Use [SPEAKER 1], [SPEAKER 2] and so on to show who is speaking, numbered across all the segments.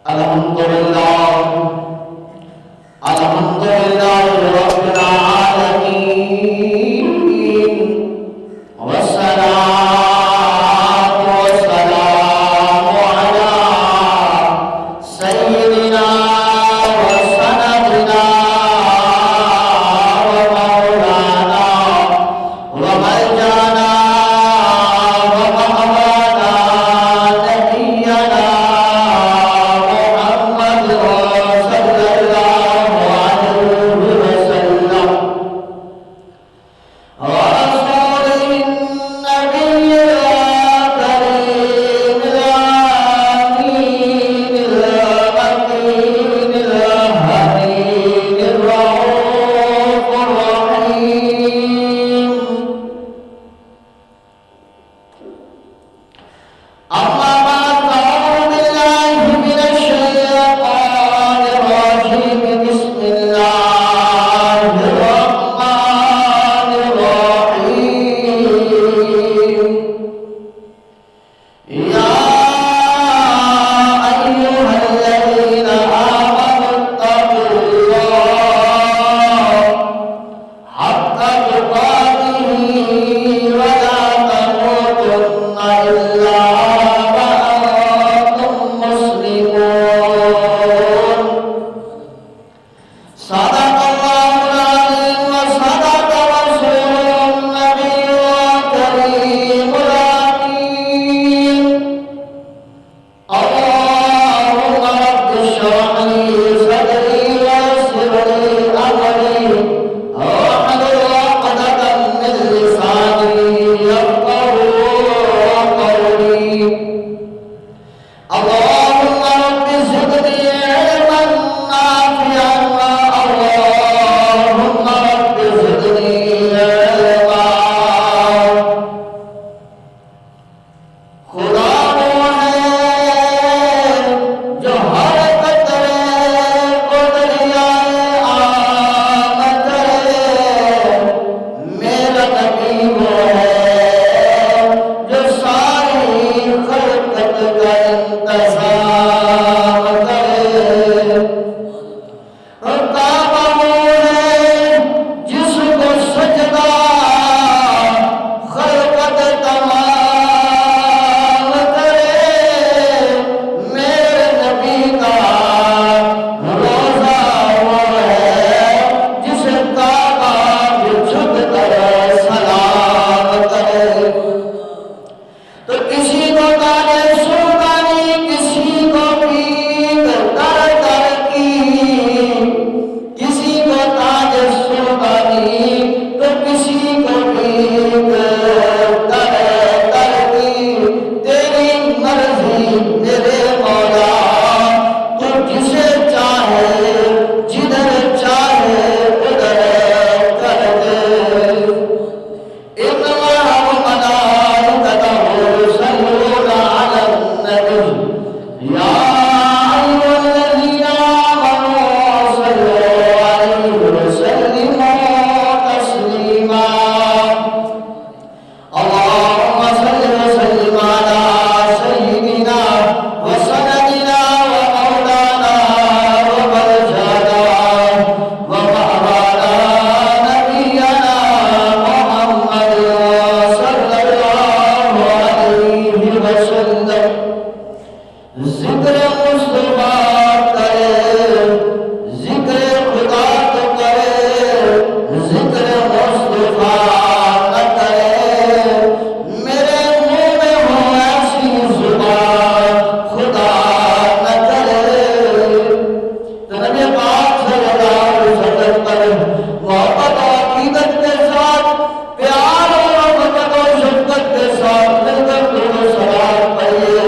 [SPEAKER 1] الحمدللہ الحمدللہ رب العالمین والصلاة والسلام علی سیدنا وسندنا ومولانا وملجانا ومأوانا نبینا محمد صلی اللہ علیہ وسلم ورسوله النبي الكريم الأمين المكين الحميد الرؤوف الرحيم أما بعد فأعوذ بالله من الشيطان الرجيم بسم الله الرحمن الرحيم يا أيها الذين آمنوا اتقوا الله حق تقاته ولا تموتن إلا وأنتم مسلمون صدق الله العظيم وصدق رسوله النبي الكريم الأمين اللهم رب اشرح لي صدري ويسر لي أمري واحلل عقدة من لساني يفقهوا قولي اللهم رب زدني علما نافعا اللهم رب زدني علما خدا وہ ہے جو ہر قطرے کو دریائے عام کرے میرا نبی وہ ہے جو ساری خلقت کا انتظام کرے کعبہ وہ ہے جس کو سجدہ خلقت تمام کرے میرے نبی کا روزہ وہ ہے جسے کعبہ بھی جھک کر سلام کرے تو کسی کو تاج سلطانی کسی کو پیک در در کی کسی کو تاج سلطانی تو کسی کو پیک در در کی تیری مرضی میرے مولا تو جسے چاہے جدھر چاہے ادھر کر دے إن الله وملائكته يصلون على النبي يا أيها الذين آمنوا صلوا عليه وسلموا تسليما اللهم صل وسلم على سيدنا وسندنا ومولانا وملجانا ومأوانا نبينا محمد صلی اللہ علیہ وسلم ذکر مصطفیٰ کرے ذکر خدا تو کرے ذکر مصطفیٰ نہ کرے میرے منہ میں ہو ایسی زبان خدا نہ کرے تو نبی پاک صلی اللہ علیہ وسلم پر محبت و عقیدت کے ساتھ پیار اور محبت و شفقت کے ساتھ مل کر درود و سلام پڑھیے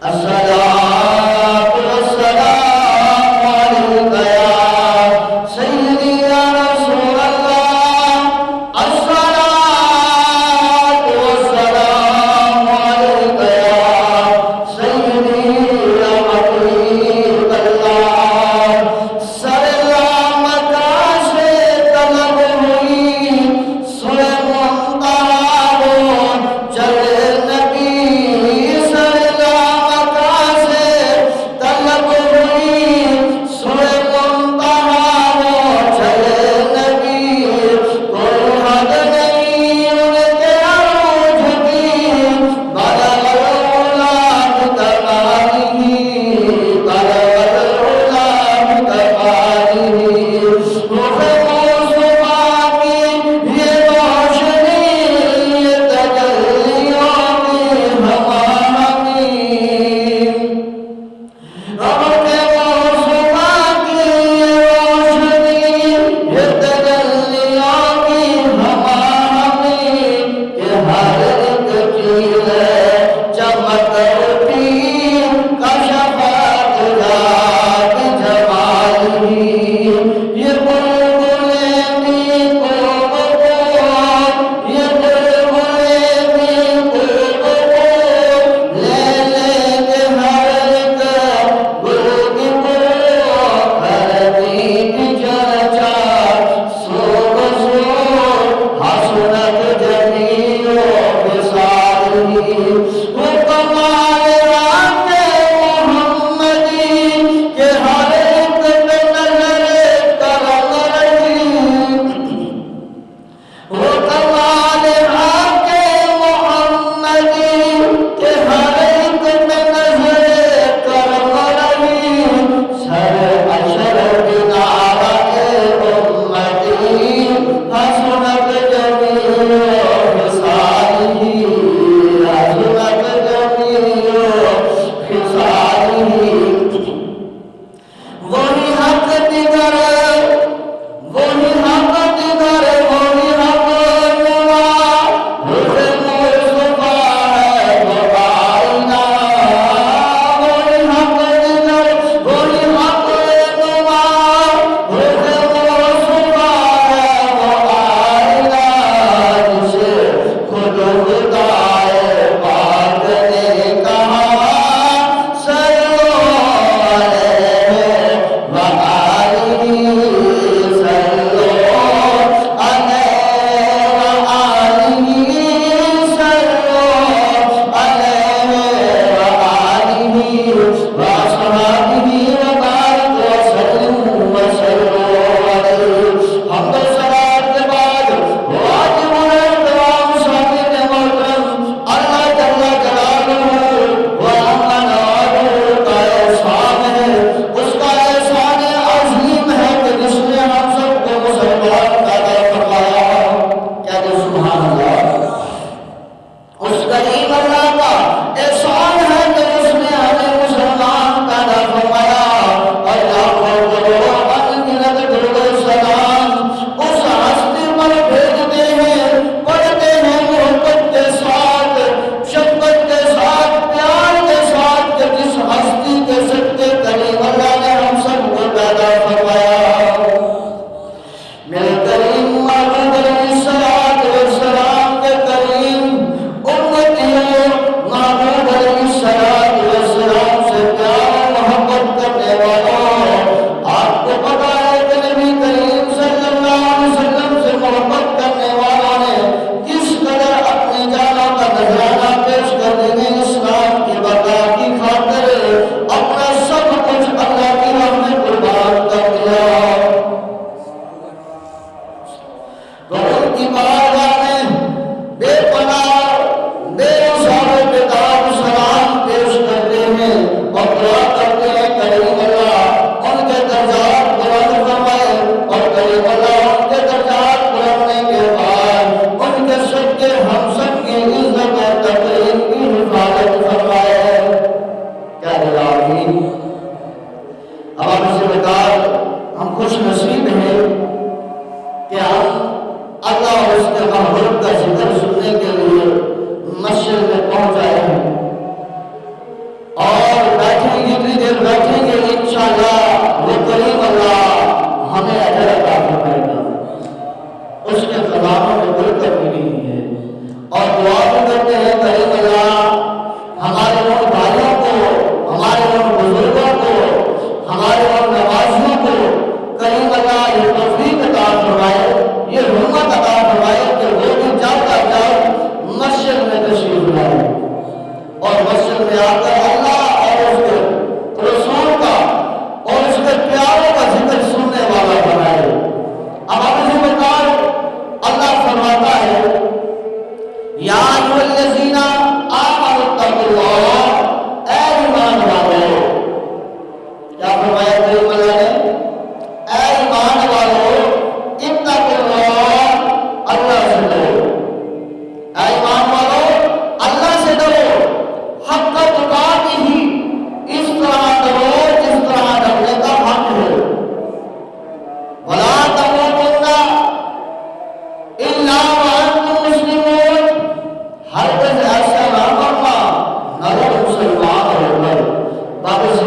[SPEAKER 1] الصلاۃ والسلام علیک یا سیدی یا رسول اللہ الصلاۃ والسلام علیک یا سیدی یا حبیب اللہ سلام کا سے طلب ہوئی سلام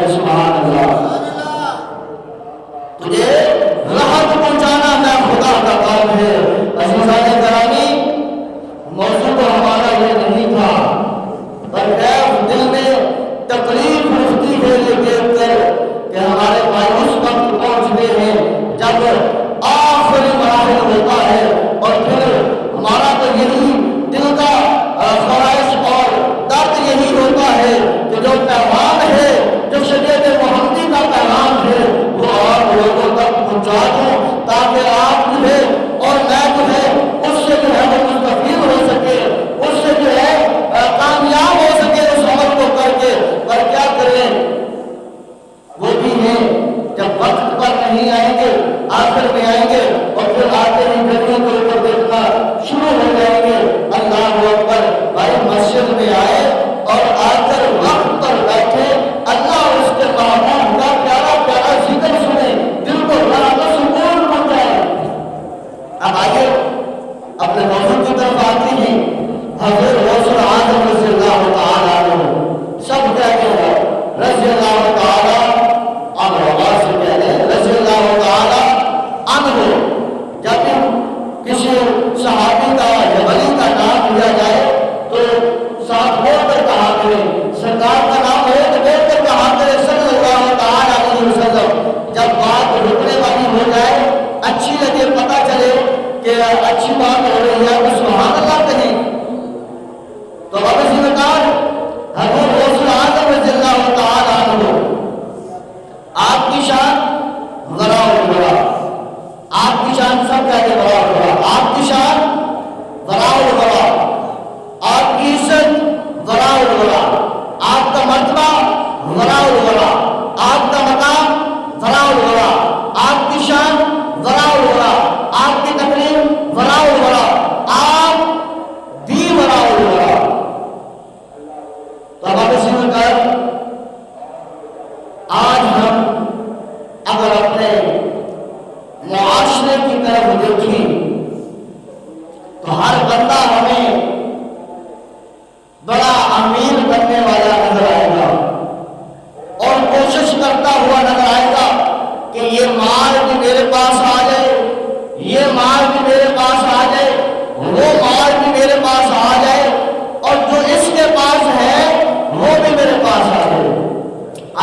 [SPEAKER 1] کہ سبحان اللہ. تجھے راحت پہنچانا میں خدا کا کام ہے. عزیزان گرامی، موضوع تو ہمارا یہ نہیں تھا، پر دل میں تکلیف اٹھتی ہے یہ دیکھ کر کہ ہمارے بھائی اس وقت پہنچتے ہیں جب آخری مراحل ہوتا ہے، اور پھر ہمارا تو یہی دل کا خواہش اور درد یہی ہوتا ہے کہ جو پیغام ہے، جو شریعت محمدی کا پیغام ہے، وہ آپ لوگوں تک پہنچا دوں تاکہ آپ جو ہے اور میں جو ہے اس سے جو ہے وہ مستفید ہو سکے، اس سے جو ہے کامیاب ہو سکے اس عمل کو کر کے. پر کیا کریں، وہ بھی ہیں جب وقت پر نہیں آئیں گے، آخر میں آئیں گے اور پھر آتے ہی گھڑیوں کے اوپر دیکھنا شروع ہو جائیں گے. اللہ اکبر. بھائی مسجد میں آئے اور آ کر وقت پر بیٹھے، اللہ اور اس کے محبوب کا پیارا پیارا ذکر سنے، دل کو بڑا سکون مل جائے. اب آئیے اپنے موضوع کی طرف آتے ہیں. حضرت غوث اعظم رضی اللہ تعالیٰ عنہ، سب کہتے ہیں رضی اللہ تعالیٰ عنہ، آواز سے کہتے ہیں رضی اللہ تعالیٰ عنہ. جب کسی صحابی کا یا ولی کا نام لیا جائے تو ساتھ بول کر کہا کرے، سرکار کا نام ہو تو بول کر کہا کرے صلی اللہ تعالیٰ علیہ وسلم. جب بات رکنے والی ہو جائے، اچھی لگے، پتہ چلے کہ اچھی بات ہو رہی ہے تو سبحان اللہ کہیں. تو اب اسی مقدار حضرت غوث اعظم رضی اللہ تعالیٰ عنہ، آپ کی شان ذرا بڑا، آپ کی شان سب کہتے بڑا بڑا، آپ کی شان ذرا بڑا، آپ کی عزت ذرا بڑا، آپ کا مرتبہ ذرا بڑا، آپ کا مقام ذرا بڑا، آپ کی شان ذرا بڑا، آپ کی تقریم ذرا بڑا، آپ بھی ذرا بڑا. تو اب اسی مقدار آج ہم اگر اپنے معاشرے کی طرف دیکھیں تو ہر بندہ ہمیں بڑا امیر بننے والا نظر آئے گا اور کوشش کرتا ہوا نظر آئے گا کہ یہ مال بھی میرے پاس آ جائے، یہ مال بھی میرے پاس آ جائے، وہ مال بھی میرے پاس آ جائے، اور جو اس کے پاس ہے وہ بھی میرے پاس آ جائے.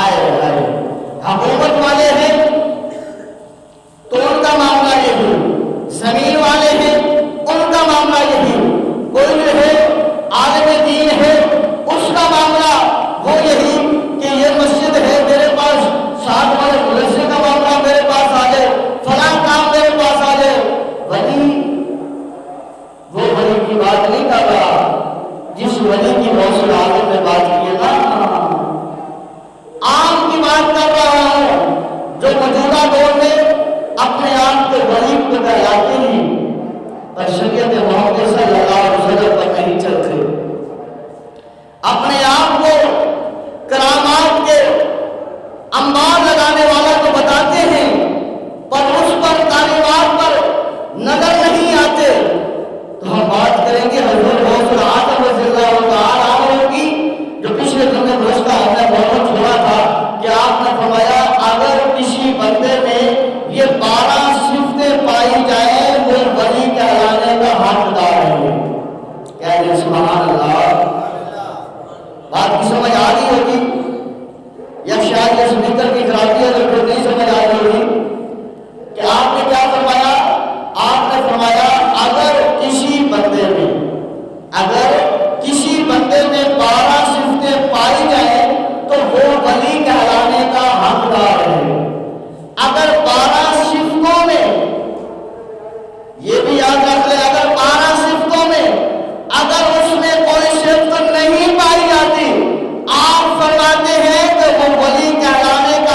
[SPEAKER 1] آئے حکومت والے ہیں تو ان کا معاملہ یہی، زمین والے ہیں ان کا معاملہ یہی، کوئی جو ہے عالم دین ہے اس کا معاملہ وہ یہی کہ یہ مسجد ہے میرے پاس، ساتھ والے مدرسے کا معاملہ میرے پاس آ جائے، فلاں کام میرے پاس آ جائے. ولی وہ ولی کی بات نہیں کر رہا جس ولی کی غوث اعظم نے بات کی ہے نا، عام کی بات کر رہا ہوں جو موجودہ دور میں اپنے آپ کو ولی کو کہلاتے ہیں پر شریعت محمد صلی اللہ علیہ وسلم پر نہیں چلتے، اپنے آپ کو کرامات کے انبار لگانے والا تو بتاتے ہیں پر اس پر تعلیمات پر نظر نہیں آتے. تو ہم بات کریں گے حضرت غوث اعظم رضی اللہ تعالیٰ عنہ کی، جو پچھلے دن میں گزشتہ ہم نے بہت چھوڑا تھا کہ آپ نے فرمایا اگر کسی بندے میں یہ 12 صفتیں پائی جائیں وہ ولی کہلانے کا حقدار ہے. کہہ سبحان اللہ. بات کی سمجھ آ رہی ہوگی یا شاید یہ سپیکر کی خرابی ہے تو پھر نہیں سمجھ آ رہی ہوگی کہ آپ نے کیا فرمایا. آپ نے فرمایا اگر کسی بندے میں 12 صفتیں پائی جائیں تو وہ ولی کہلانے کا حقدار ہے. اگر 12 صفتوں میں، یہ بھی یاد رکھ لیں، اگر 12 صفتوں میں اگر اس میں کوئی صفت نہیں پائی جاتی، آپ فرماتے ہیں کہ وہ ولی کہلانے کا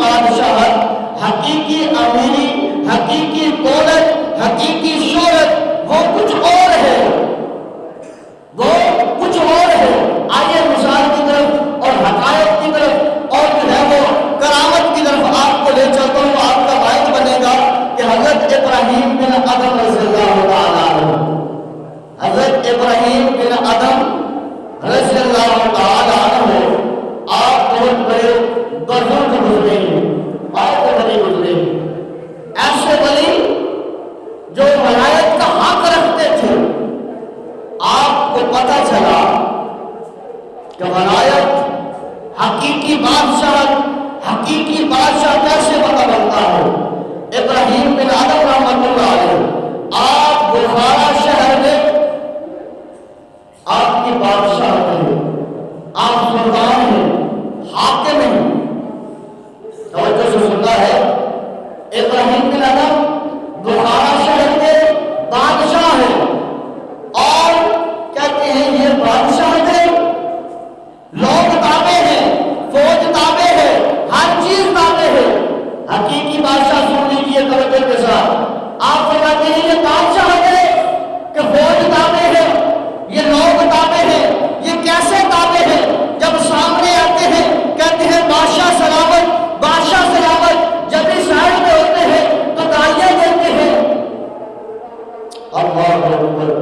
[SPEAKER 1] بادشاہت، حقیقی امیری، حقیقی دولت، حقیقی شہرت وہ کچھ اور ہے، وہ کچھ اور ہے۔ آئیے مثال کی طرف اور حقائق کی طرف اور جو ہے وہ کرامت کی طرف آپ کو لے چلتا ہوں۔ آپ کا باعث بنے گا کہ حضرت ابراہیم بن ادم رضی اللہ تعالیٰ عنہ، حضرت ابراہیم بن ادم رضی اللہ تعالیٰ عنہ آپ بہت بڑے بزرگ گزرے ہیں، بہت بڑے گزرے ہیں، ایسے ولی جو ولایت کا حق رکھتے تھے۔ آپ کو پتہ چلا کہ ولایت، حقیقی حقیقی بادشاہ کیسے پتہ بنتا ہے۔ ابراہیم بن ادم رحمۃ اللہ علیہ، آپ بخارا شہر میں آپ کی بادشاہ ہیں، آپ سلطان ہیں، حاکم ہیں۔ توجہ سے سنتا ہے، ابراہیم بن ادم بخارا شہر کے بادشاہ ہیں اور کہتے ہیں یہ بادشاہ تھے، لوگ تابع ہیں، فوج تابع ہے، ہر چیز تابع ہے۔ حقیقی بادشاہ سن لیجیے توجہ کے ساتھ، آپ فرماتے ہیں یہ بادشاہ ہے کہ فوج تابع ہے، یہ لوگ تابع ہیں، یہ کیسے تابع ہے؟ جب سامنے آتے ہیں کہتے ہیں بادشاہ سلامت، بادشاہ سلامت، جب اس سائڈ میں ہوتے ہیں تو تالیاں دیتے ہیں۔ اللہ اکبر،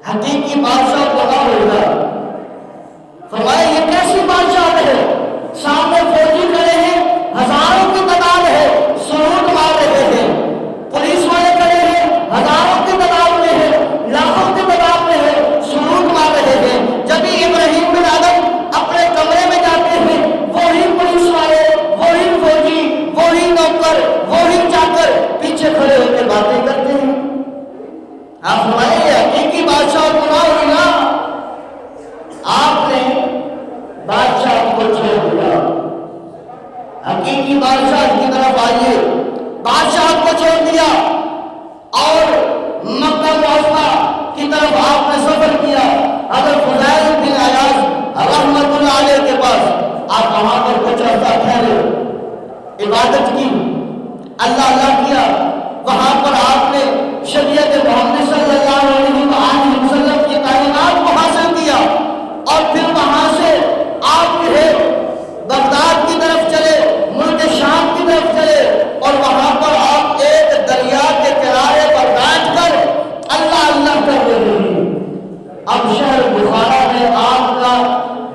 [SPEAKER 1] حقیقی بادشاہ بنا ہوگا، فرمایا یہ کیسی بادشاہ ہے؟ سامنے فوجی کھڑے ہیں، ہزاروں کی تعداد ہے، سرود مار رہے ہیں، پولیس والے کھڑے ہیں، ہزاروں کی تعداد میں ہے، لاکھوں کی تعداد میں ہے، سرود مار رہے ہیں۔ جب ہی ابراہیم بن ادم اپنے کمرے میں جاتے ہیں، وہی پولیس والے، وہی فوجی، وہی نوکر، وہی چاکر پیچھے کھڑے ہو کے باتیں کرتے ہیں۔ آپ فرمائیں حقیقی بادشاہ بنا ہوگا، آپ نے بادشاہ کو چھوڑ دیا۔ حقیقی بادشاہ کی طرف آئیے، بادشاہ کو چھوڑ دیا اور مکہ معظمہ کی طرف آپ نے سفر کیا۔ حضرت فضیل بن عیاض رحمۃ اللہ علیہ کے پاس آپ وہاں پر کچھ عرصہ ٹھہرے، عبادت کی، اللہ کیا۔ وہاں پر آپ نے شریعت محمد صلی اللہ علیہ وسلم کی تعلیمات کو حاصل کیا اور پھر وہاں سے آپ جو ہے بغداد کی طرف چلے، ملک شام کی طرف چلے اور وہاں پر آپ ایک دریا کے کنارے پر بیٹھ کر اللہ کر رہے ہیں۔ اب شہر بخارا میں آپ کا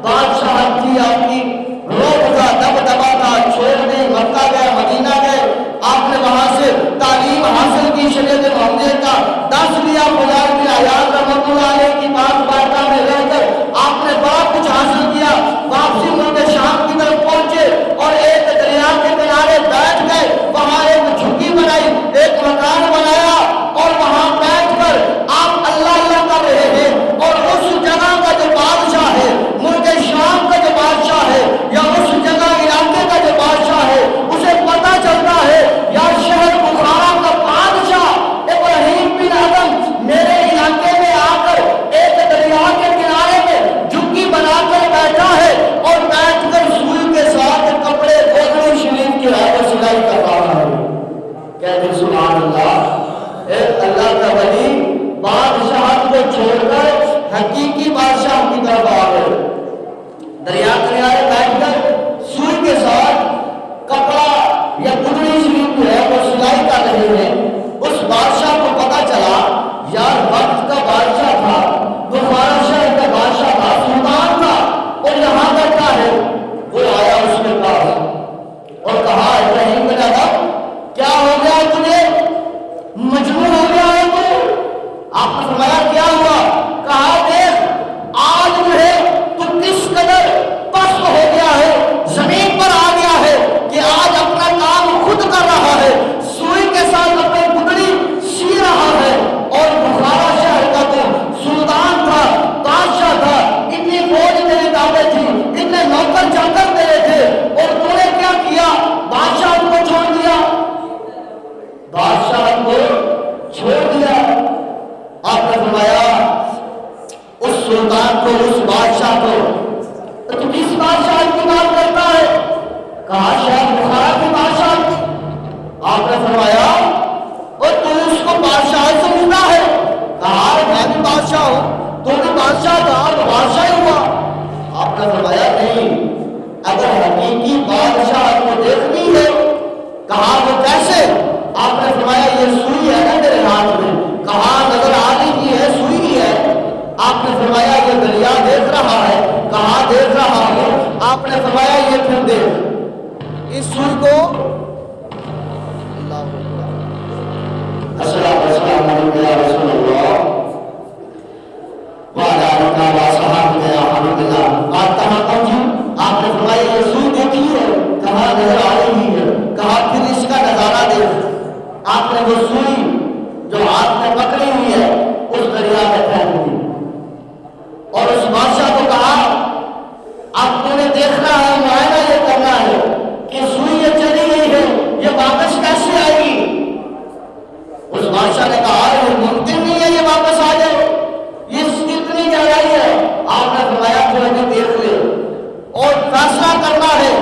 [SPEAKER 1] بادشاہ تھی، آپ کی روب کا دبدبا تھا، چھوڑ دیں، مکہ گئے، مدینہ گئے، آپ نے وہاں سے تعلیم حاصل کی، شریعت محمدیہ کا درس لیا، فضیل بن عیاض رحمۃ اللہ علیہ کی بارگاہ میں رہ کر آپ نے بڑا کچھ حاصل کیا۔ واپسی ملک شام کی طرف پہنچے اور ایک دریا کے کنارے بیٹھ گئے، وہاں ایک جھگی بنائی، ایک مکان بنایا اور وہاں بیٹھ کر آپ اللہ کر رہے ہیں۔ اور اس جگہ کا جو بادشاہ ہے، ملک شام کا جو بادشاہ ہے یا اس جگہ علاقے کا جو بادشاہ ہے، اسے پتہ چلتا ہے یا شہر بخارا کا بادشاہ ابراہیم بن ادم میرے علاقے میں آ کر ایک دریا کے کنارے میں جھگی بنا کر بیٹھا ہے اور بیٹھ کر سوئی کے ساتھ کپڑے گودڑی شریف کی سلائی کر رہا ہے۔ کہتے سبحان اللہ، ایک اللہ کا ولی بادشاہت کو چھوڑ کر حقیقی بادشاہ کی طرف آ گئے، دریا کنارے بیٹھ کر سوئی کے ساتھ کپڑا یا گدڑی شریف جو ہے وہ سلائی کر رہے ہیں۔ اس بادشاہ کو پتا چلا یار وقت کا بادشاہ تھا، بخارا شہر کا بادشاہ تھا، سلطان تھا اور یہاں بیٹھا ہے۔ وہ آیا اس کے پاس اور کہا ابراہیم بن ادم کیا ہو گیا تجھے، مجنون ہو گیا ہے تو؟ آپ نے فرمایا کیا ہوا؟ کہا دیکھ آج جو ہے تو کس قدر پست ہو گیا ہے، زمین پر آ گیا ہے کہ آج اپنا کام خود کر رہا ہے، سوئی کے ساتھ اپنی گدڑی سی رہا ہے۔ اور بخارا شہر کا تو سلطان تھا، بادشاہ تھا، اتنی فوج تیرے تابع تھی، اتنے نوکر چاکر تیرے تھے اور تو نے کیا کیا؟ بادشاہ کو چھوڑ دیا، بادشاہ کو چھوڑ دیا۔ آپ نے فرمایا اس سلطان کو، اس بادشاہ کو، تو کس بادشاہ کی بات کرتا ہے؟ کہا شہر بخارا نہیں. اگر حقیقی بادشاہ کو دیکھنی ہے، کہا وہ کیسے؟ آپ نے فرمایا یہ سوئی ہے نا میرے ہاتھ میں. کہا نظر آ رہی ہے سوئی ہی ہے. آپ نے فرمایا یہ دریا دیکھ رہا ہے. کہا دیکھ رہا ہوں. آپ نے فرمایا یہ پھر دیکھ اس سوئی کو. السلام علیکم یا رسول اللہ وعلیٰ رکھا صاحب یا حمد اللہ. آپ کہاں پہنچی؟ آپ نے فرمایا یہ سوئی دیکھی ہے. کہاں نظر آ رہی ہے. کہا پھر اس کا نظارہ دیکھ. آپ نے وہ سوئی جو ہاتھ میں پکڑی ہوئی ہے اس دریا میں پھینک دی اور اس بادشاہ کو کہا اب تو نے دیکھنا ہے، معائنہ یہ کرنا ہے کہ سوئی یہ چلی گئی ہے، یہ واپس کیسے آئے گی؟ اس بادشاہ نے کہا یہ ممکن نہیں ہے یہ واپس آ جائے، یہ کتنی گہرائی ہے. آپ نے فرمایا تو ابھی دیکھ لے اور فیصلہ کرنا ہے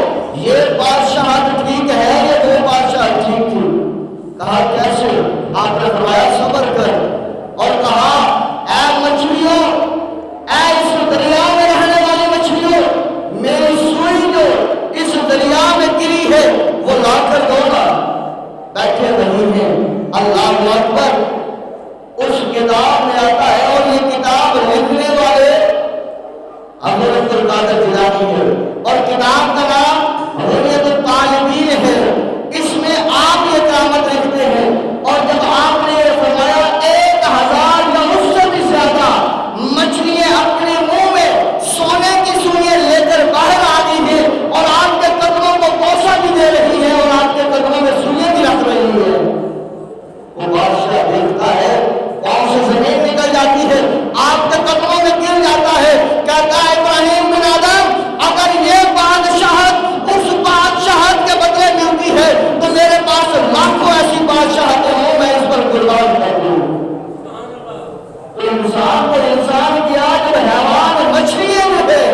[SPEAKER 1] یہ بادشاہ ٹھیک ہے یہ وہ بادشاہ ٹھیک تھی. کہا کیسے؟ آپ نے فرمایا صبر کر اور کہا اے مچھلیوں، اے اس دریا میں رہنے والی مچھلیوں، میری سوئی جو اس دریا میں گری ہے وہ لا کر دو نا. بیٹھے نہیں ہیں. اللہ اکبر. اس کتاب میں آتا ہے اور یہ کتاب لکھنے والے حضرت عبد القادر جیلانی ہے اور کتاب کا نام حریت الطالبین ہے. اس میں آپ یہ کرامت لکھتے ہیں اور جب آپ نے یہ فرمایا 1000 یا اس سے بھی زیادہ مچھلیاں اپنے منہ میں سونے کی سوئیاں لے کر باہر آ گئی ہیں اور آپ کے قدموں کو بوسہ بھی دے رہی ہے اور آپ کے قدموں میں سوئیاں بھی رکھ رہی ہے. وہ بادشاہ دیکھتا ہے پاؤں سے زمین نکل جاتی ہے، آپ کے قدموں میں گر جاتا ہے. کہتا ہے ابراہیم بن آدم اگر یہ بادشاہت اس بادشاہت کے بدلے ملتی ہے تو میرے پاس لاکھوں ایسی بادشاہتیں ہوں، میں اس پر قربان کر دوں. تو انسان کو انسان کیا جب حیوان مچھلیاں جو ہے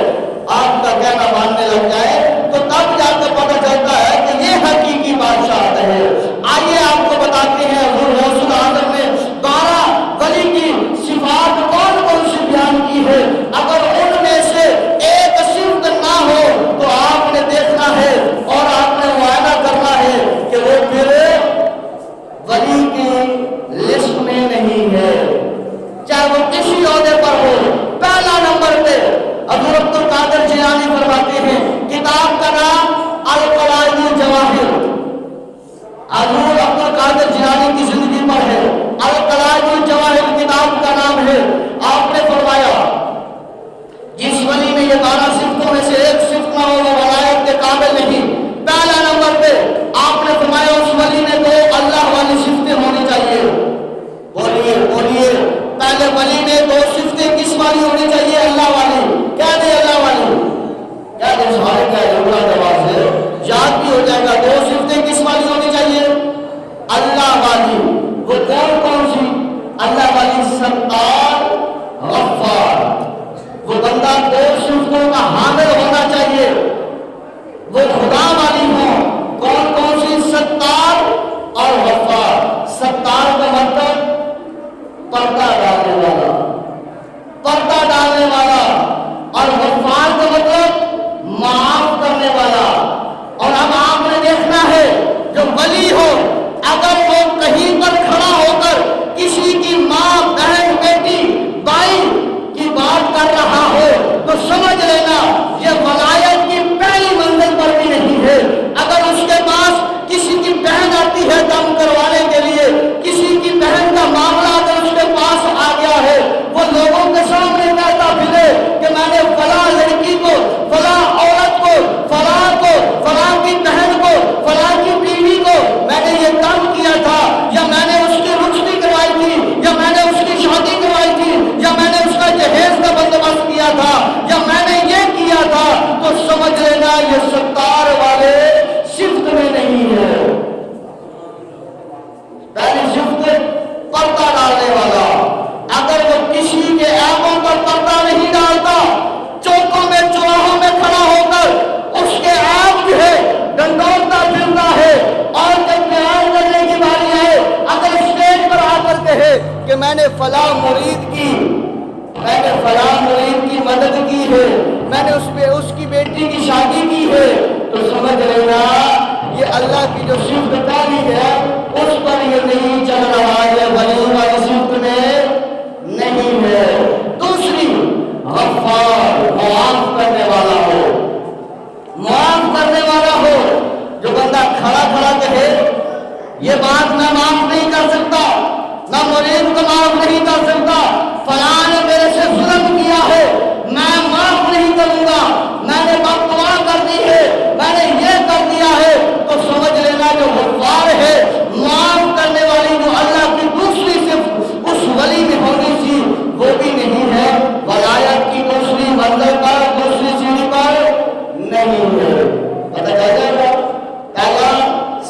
[SPEAKER 1] آپ کا کہنا ماننے لگ جائے تو تب جا کر پتہ چلتا ہے کہ یہ حقیقی بادشاہت ہے. آئیے آپ کو بتاتے ہیں حضور غوث العظم نے 12 ولی کی صفات کون کون سی بیان کی ہے. اگر ان میں سے ایک صفت نہ ہو تو آپ نے دیکھنا ہے اور آپ نے معائنہ کرنا ہے کہ وہ پھر ولی کی لسٹ میں نہیں ہے، چاہے وہ کسی عہدے پر ہو. پہلا نمبر پہ حضور عبد القادر جیلانی فرماتے ہیں کتاب کا نام القواعد الجواہر. حضور عبد القادر جیلانی کی زندگی پر ہے. القواعد الجواہر کتاب کا نام ہے. آپ نے فرمایا جس ولی میں یہ 12 صفتوں میں سے ایک صفت نہ ہو وہ ولایت کے قابل نہیں. پہلا نمبر پہ آپ نے فرمایا اس ولی میں 2 اللہ والی صفتیں ہونی چاہیے. بولیے بولیے. پہلے ولی میں 2 صفتیں کس والی ہونی چاہیے؟ اللہ والی. کیا دے اللہ والی؟ کیا دے سارے کیا جملہ جواب سے یاد بھی ہو جائے گا. 2 صفتیں کس والی ہونی چاہیے؟ اللہ والی. وہ کون کون سی؟ اللہ والی ستار غفار. وہ بندہ 2 صفتوں کا حامل ہونا چاہیے، وہ خدا والی ہوں. کون کون سی؟ ستار اور غفار. ستار کا مطلب پردہ ڈالنے والا، پردہ ڈالنے والا، اور غفار کا مطلب معاف کرنے والا. اور اب آپ نے دیکھنا ہے جو ولی ہو اگر وہ کہیں پر کھڑا ہو کر کسی کی ماں، بہن، بیٹی، بھائی کی بات کر رہا ہو تو سمجھ لینا یہ ولایت کی پہلی منزل پر بھی نہیں ہے. اگر اس کے پاس کسی کی بہن آتی ہے دم کروانے کے لیے، کسی کی بہن کا معاملہ اگر اس کے پاس آ گیا ہے، وہ لوگوں کے سامنے کہتا پھرے کہ میں نے فلاں لڑکی کو، فلاں عورت کو، فلاں کو، فلاں کی بہن کو، فلاں کی بیوی کو میں نے یہ کام کیا تھا، یا میں نے اس کی رخصتی کروائی تھی، یا میں نے اس کی شادی کروائی تھی، یا میں نے اس کا جہیز کا بندوبست کیا تھا، یا میں نے یہ کیا تھا، تو سمجھ لینا یہ ستار والے صفت میں نہیں ہے. پہلی صفت پردہ ڈالنے والا. اگر وہ کسی کے عیبوں پر پردہ نہیں ڈالتا، چوکوں میں چوراہوں میں کھڑا ہو کر اس کے عیب جو ہے ڈنڈوتا پھرتا ہے، اور جب بیان کرنے کی باری ہے اگر اسٹیج پر آ کر کہے کہ میں نے فلاں مرید کی، میں نے فلاں مرید کی مدد کی ہے، میں نے اس کی بیٹی کی اللہ کی جو صفت پہلی ہے اس پر یہ نہیں چل رہا ہے، ولی والی صفت میں نہیں ہے۔ دوسری، غفار، معاف کرنے والا ہو، معاف کرنے والا ہو۔ جو بندہ کھڑا کھڑا کہے یہ بات میں معاف نہیں کر سکتا، میں مرید کو معاف نہیں کر سکتا، فلاں نے میرے سے ظلم کیا ہے، میں معاف نہیں کروں گا، میں نے بددعا کر دی ہے، میں نے یہ کر دیا ہے، تو سمجھ لینا جو غفار ہے، معاف کرنے والی جو اللہ کی دوسری صفت اس ولی میں ہونی تھی وہ بھی نہیں ہے، ولایت کی دوسری منزل پر، دوسری سیڑھی پر نہیں ہے۔ پتہ چل جائے گا، پہلا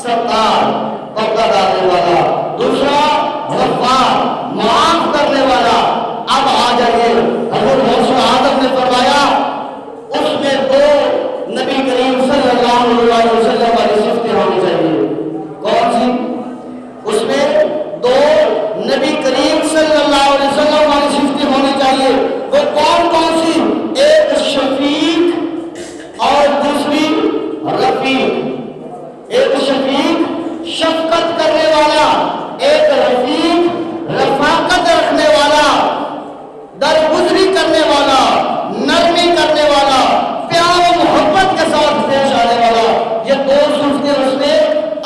[SPEAKER 1] ستار، پردہ ڈالنے والا، دوسرا غفار، معاف کرنے والا۔ اب آ جائیے، حضرت موسیٰ آدم نے فرمایا اس میں دو نبی کریم صلی اللہ علیہ وسلم والی صفتیں ہونی چاہیے۔ کون سی؟ اس میں دو نبی کریم صلی اللہ علیہ وسلم والی صفتیں ہونی چاہیے۔ وہ کون کون سی؟ ایک شفیق اور دوسری رفیق۔ ایک شفیق شفقت کرنے والا، ایک رفیق رفاقت رکھنے والا، درگزری کرنے والا، نرمی کرنے والا، پیار و محبت کے ساتھ پیش آنے والا۔ یہ دو صفتیں اس میں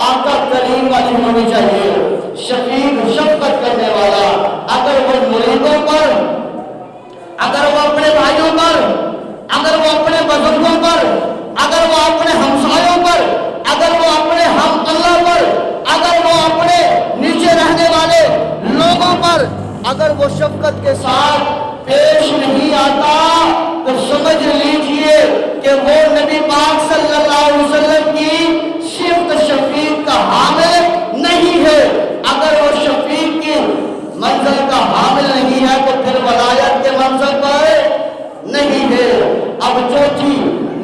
[SPEAKER 1] آقا کریم والی ہونی چاہیے۔ شفیق شفقت کرنے والا، اگر وہ مریدوں پر، اگر وہ اپنے بھائیوں پر، اگر وہ اپنے بزرگوں پر، اگر وہ اپنے ہمسایوں پر، اگر وہ اپنے ہم اللہ پر، اگر وہ اپنے نیچے رہنے والے لوگوں پر اگر وہ شفقت کے ساتھ پیش نہیں آتا تو سمجھ لیجئے کہ وہ نبی پاک صلی اللہ علیہ وسلم کی صفت شفیق کا حامل نہیں ہے۔ اگر وہ شفیق کی منزل کا حامل نہیں ہے تو پھر ولایت کے منزل پر نہیں ہے۔ اب چوتھی،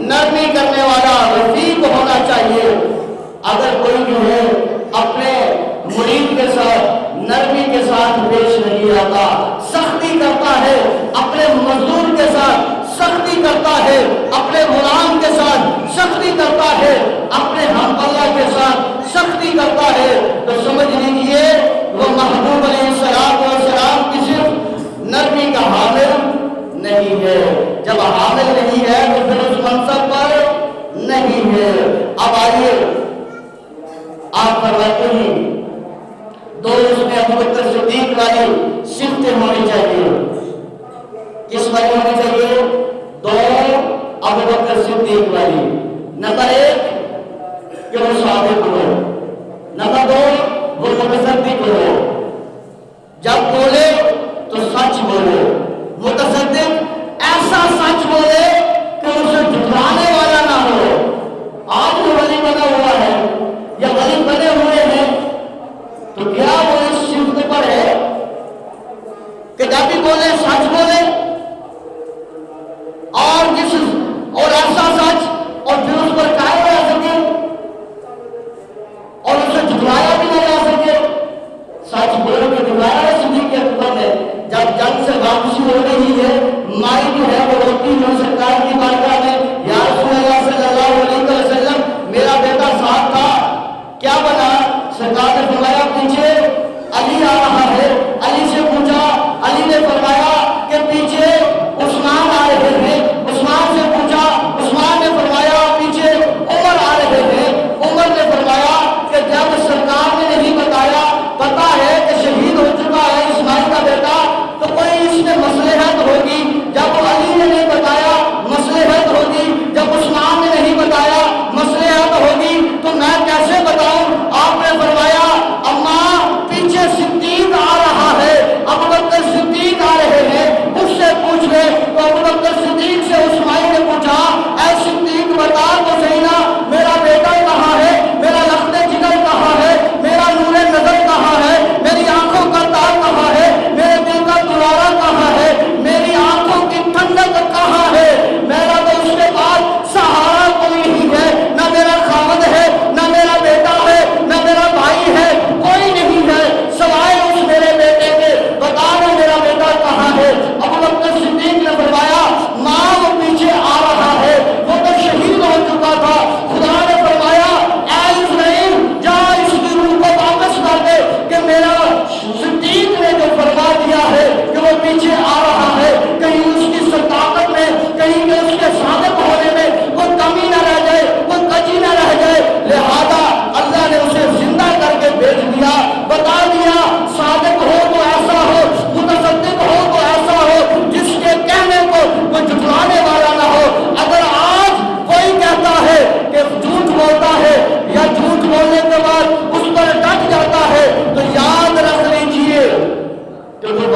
[SPEAKER 1] نرمی کرنے والا، رفیق ہونا چاہیے۔ اگر کوئی جو ہے اپنے مرید کے ساتھ نرمی کے ساتھ پیش نہیں آتا، سختی کرتا ہے، اپنے مزدور کے ساتھ سختی کرتا ہے، اپنے غلام کے ساتھ سختی کرتا ہے، اپنے ہم اللہ کے ساتھ سختی کرتا ہے، تو سمجھ لیجئے وہ محبوب علیہ السلام کی صرف نرمی کا حامل نہیں ہے۔ جب حامل نہیں ہے تو پھر اس منصب پر نہیں ہے۔ اب آئیے، آپ فرماتے ہیں دو اس میں ابو بکر صدیق والی صفتیں ہونی چاہیے۔ کس والی ہونی چاہیے؟ دو ابو بکر صدیق والی۔ نمبر ایک کہ وہ صادق ہو، نمبر دو وہ متصدق ہو، جب بولے تو سچ بولے، متصدق ایسا سچ بولے کہ اسے جھٹلانے والا نہ ہو۔ آج جو ولی بنا ہوا ہے یا ولی بنے ہوئے ہیں تو کیا وہ اس صفت پر ہے کہ جب بھی بولے سچ بولے، اور ایسا سچ اور پھر اس پر قائم رہ سکے اور اسے جھٹلایا بھی نہ جا سکے؟ سچ بول کے جھٹلایا ہے صدیق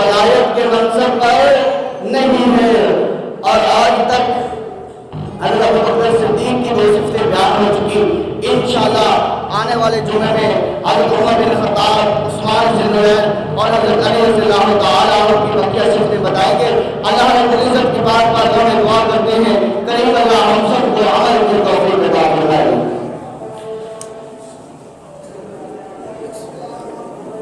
[SPEAKER 1] ولایت کے منصب پر نہیں ہے۔ اور آج تک حضرت ابوبکر صدیق کی جو صفتیں بیان ہو چکی، انشاءاللہ آنے والے جمعے میں حضرت عمر بن خطاب، عثمان بن نورین اور حضرت علی رضی اللہ تعالیٰ عنہ کی بقیہ صفتیں بتائیں گے۔ اللہ رب العزت کی بات